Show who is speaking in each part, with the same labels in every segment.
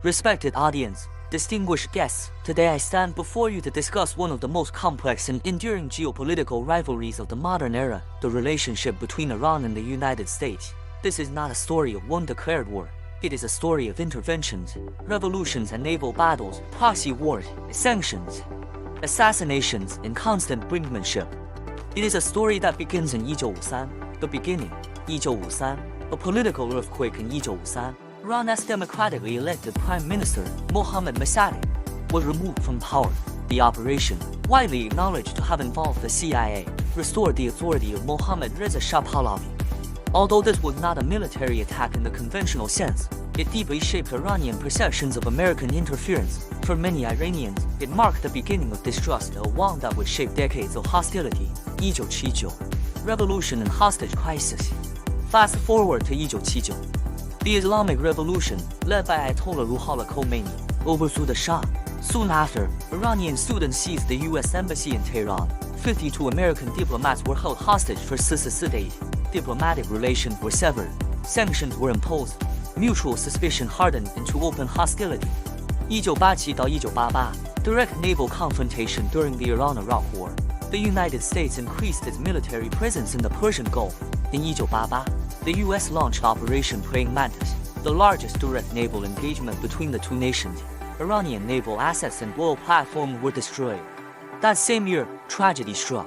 Speaker 1: Respected audience, distinguished guests, today I stand before you to discuss one of the most complex and enduring geopolitical rivalries of the modern era, the relationship between Iran and the United States. This is not a story of one declared war. It is a story of interventions, revolutions and naval battles, proxy wars, sanctions, assassinations, and constant brinkmanship. It is a story that begins in 1953, the beginning, 1953, a political earthquake in 1953. Iran's democratically elected Prime Minister, Mohammad Mosaddegh, was removed from power. The operation, widely acknowledged to have involved the CIA, restored the authority of Mohammad Reza Shah Pahlavi. Although this was not a military attack in the conventional sense, it deeply shaped Iranian perceptions of American interference. For many Iranians, it marked the beginning of distrust, a wound that would shape decades of hostility. 1979, revolution and hostage crisis. Fast forward to 1979. The Islamic Revolution, led by Ayatollah Ruhollah Khomeini, overthrew the Shah. Soon after, Iranian students seized the U.S. Embassy in Tehran. 52 American diplomats were held hostage for 64 days. Diplomatic relations were severed. Sanctions were imposed. Mutual suspicion hardened into open hostility. 1987 到1988, direct naval confrontation during the Iran-Iraq War. The United States increased its military presence in the Persian Gulf. In 1988, the U.S. launched Operation Praying Mantis, the largest direct naval engagement between the two nations. Iranian naval assets and oil platforms were destroyed. That same year, tragedy struck.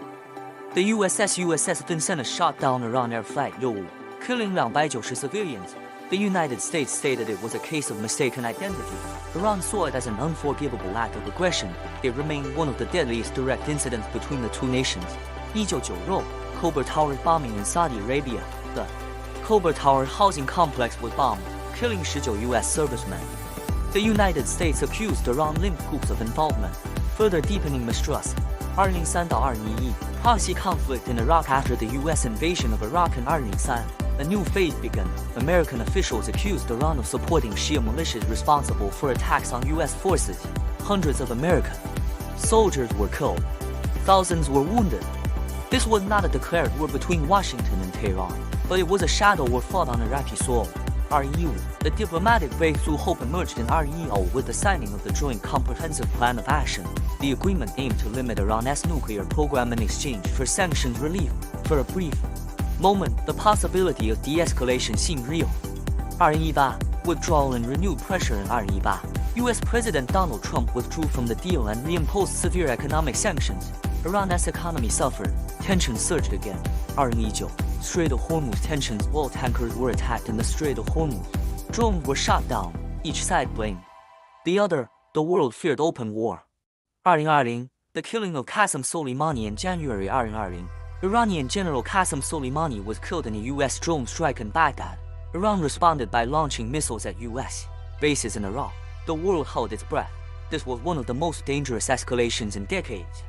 Speaker 1: The USS Vincennes shot down Iran Air Flight 95, killing 290 civilians. The United States stated it was a case of mistaken identity. Iran saw it as an unforgivable act of aggression. It remained one of the deadliest direct incidents between the two nations. 1990, Cobra Tower bombing in Saudi Arabia. The Cobra Tower housing complex was bombed, killing 19 U.S. servicemen. The United States accused Iran-linked groups of involvement, further deepening mistrust. 2003到2011, proxy conflict in Iraq after the U.S. invasion of Iraq in 2003. A new phase began. American officials accused Iran of supporting Shia militias responsible for attacks on U.S. forces. Hundreds of American soldiers were killed. Thousands were wounded. This was not a declared war between Washington and Tehran, but it was a shadow war fought on Iraqi soil. 2015, the diplomatic breakthrough hope emerged in 2015 with the signing of the Joint Comprehensive Plan of Action. The agreement aimed to limit Iran's nuclear program in exchange for sanctions relief. For a brief moment, the possibility of de-escalation seemed real. 2018, withdrawal and renewed pressure in 2018. U.S. President Donald Trump withdrew from the deal and reimposed severe economic sanctions. Iran's economy suffered. Tensions surged again. 2019, Strait of Hormuz tensions. Oil tankers were attacked in the Strait of Hormuz. Drones were shot down. Each side blamed the other. The world feared open war. 2020, the killing of Qassem Soleimani in January 2020. Iranian General Qassem Soleimani was killed in a U.S. drone strike in Baghdad. Iran responded by launching missiles at U.S. bases in Iraq. The world held its breath. This was one of the most dangerous escalations in decades.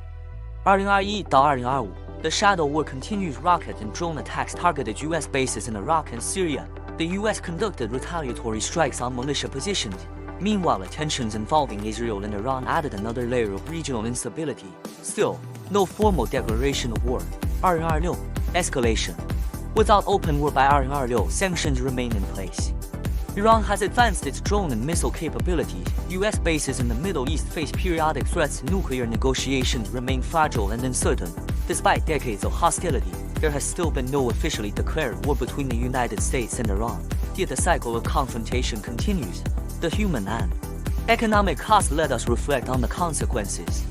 Speaker 1: 2021到2025, the shadow war continues. Rocket and drone attacks targeted U.S. bases in Iraq and Syria. The U.S. conducted retaliatory strikes on militia positions. Meanwhile, the tensions involving Israel and Iran added another layer of regional instability. Still, no formal declaration of war. 2026, escalation. Without open war by 2026, sanctions remain in place. Iran has advanced its drone and missile capabilities. U.S. bases in the Middle East face periodic threats. Nuclear negotiations remain fragile and uncertain. Despite decades of hostility, there has still been no officially declared war between the United States and Iran. Yet the cycle of confrontation continues. The human and economic cost let us reflect on the consequences.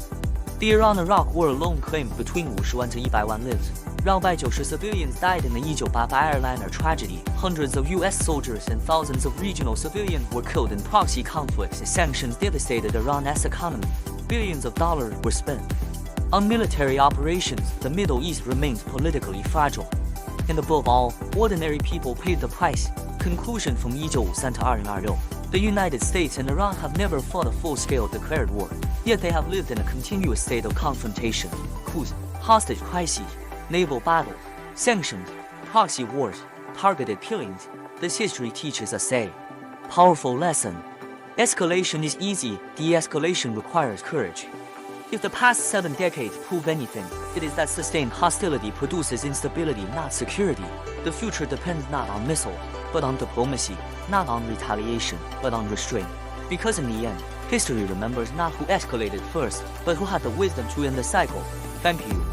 Speaker 1: The Iran-Iraq war alone claimed between 50,000 to 1,000,000 lives. 290 civilians died in the 1988 airliner tragedy. Hundreds of U.S. soldiers and thousands of regional civilians were killed in proxy conflicts. Sanctions devastated Iran's economy. Billions of dollars were spent on military operations. The Middle East remains politically fragile. And above all, ordinary people paid the price. Conclusion from 1953 to 2026. The United States and Iran have never fought a full-scale declared war, yet they have lived in a continuous state of confrontation. Coups, hostage crises, naval battles, sanctions, proxy wars, targeted killings. This history teaches us a powerful lesson. Escalation is easy, de-escalation requires courage. If the past 7 decades prove anything, it is that sustained hostility produces instability, not security. The future depends not on missiles, but on diplomacy, not on retaliation, but on restraint. Because in the end, history remembers not who escalated first, but who had the wisdom to end the cycle. Thank you.